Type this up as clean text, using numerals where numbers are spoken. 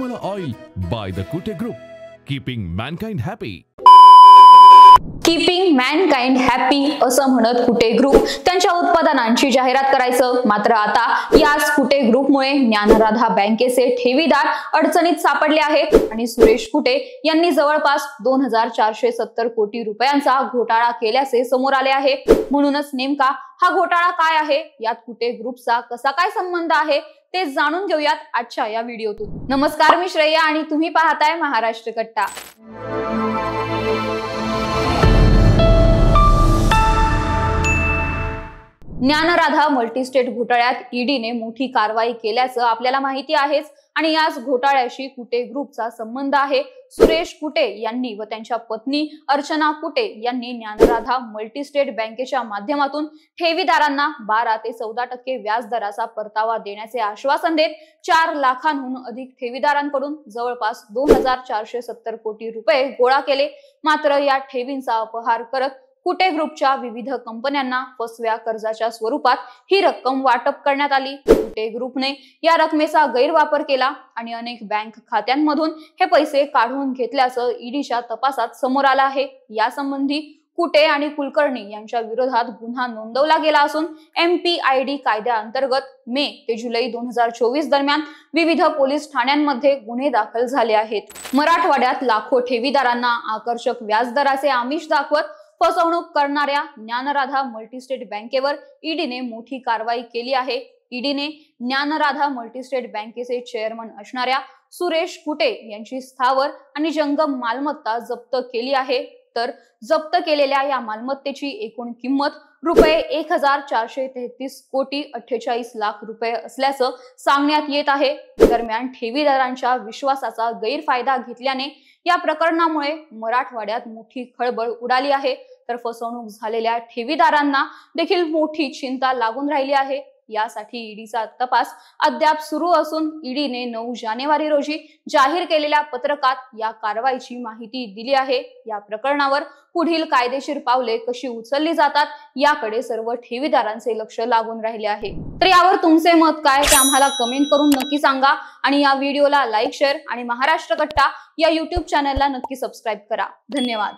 Lonavala Oil by the Kute Group, keeping mankind happy. Keeping Mankind happy असं म्हणत कुटे group त्यांच्या उत्पादनांची जाहिरात करायचं. मात्र आता याच कुटे ग्रुपमुळे ज्ञानराधा बँकेचे ठेवीदार अडचणीत सापडले आहेत आणि सुरेश कुटे यांनी जवळपास 2470 कोटी रुपयांचा घोटाळा केल्याचे समोर आले आहे. म्हणूनच नेमका हा घोटाळा काय आहे, यात कुटे ग्रुपचा कसा काय संबंध आहे ते जाणून घेऊयात आजच्या या व्हिडिओतून. नमस्कार, मी श्रेया आणि तुम्ही पाहताय महाराष्ट्र कट्टा. ज्ञानराधा मल्टीस्टेट घोटाळ्यात ईडीने मोठी कारवाई केल्याचं आपल्याला माहिती आहेच आणि याच घोटाळ्याशी कुटे ग्रुपचा संबंध आहे. सुरेश कुटे यांनी व त्यांच्या पत्नी अर्चना कुटे यांनी ज्ञानराधा मल्टीस्टेट बँकेच्या माध्यमातून ठेवीदारांना 12 ते 14% व्याज दराचा परतावा देण्याचे आश्वासन देत 4 लाखांहून अधिक ठेवीदारांकडून जवळपास 2470 कोटी रुपये गोळा केले. मात्र या ठेवींचा अपहार करत कुटे ग्रुपच्या विविध कंपन्यांना फसव्या कर्जाच्या स्वरूपात ही रक्कम वाटप करण्यात आली. कुटे ग्रुपने या रकमेचा गैरवापर केला आणि अनेक बँक खात्यांमधून हे पैसे काढून घेतल्याचं ईडीच्या तपासात समोर आलं आहे. यासंबंधी कुटे आणि कुलकर्णी यांच्या विरोधात गुन्हा नोंदवला गेला असून MPID कायद्याअंतर्गत मे ते जुलै 2024 दरम्यान विविध पोलीस ठाण्यांमध्ये गुन्हे दाखल झाले आहेत. मराठवाड्यात लाखो ठेवीदारांना आकर्षक व्याजदराचे आमिष दाखवत फसवणूक करणाऱ्या ज्ञानराधा मल्टीस्टेट बँकेवर ईडीने मोठी कारवाई केली आहे. ईडीने ज्ञानराधा मल्टीस्टेट बँकेचे चेअरमन असणाऱ्या सुरेश कुटे यांची स्थावर आणि जंगम मालमत्ता जप्त केली आहे. तर जप्त केलेल्या या मालमत्तेची एकूण किंमत रुपये 1433 कोटी 48 लाख रुपये असल्याचं सांगण्यात येत आहे. दरम्यान ठेवीदारांच्या विश्वासाचा गैरफायदा घेतल्याने या प्रकरणामुळे मराठवाड्यात मोठी खळबळ उडाली आहे. तर फसवणूक झालेल्या ठेवीदारांना देखील मोठी चिंता लागून राहिली आहे. यासाठी ईडीचा तपास अद्याप सुरू असून ईडीने 9 जानेवारी रोजी जाहीर केलेल्या पत्रकात या कारवाईची माहिती दिली आहे. या प्रकरणावर पुढील कायदेशीर पावले कशी उचलली जातात याकडे सर्व ठेवीदारांचे लक्ष लागून राहिले आहे. तर यावर तुमचे मत काय ते आम्हाला कमेंट करून नक्की सांगा आणि या व्हिडिओला लाईक, शेअर आणि महाराष्ट्र कट्टा या YouTube चॅनलला नक्की सबस्क्राईब करा. धन्यवाद.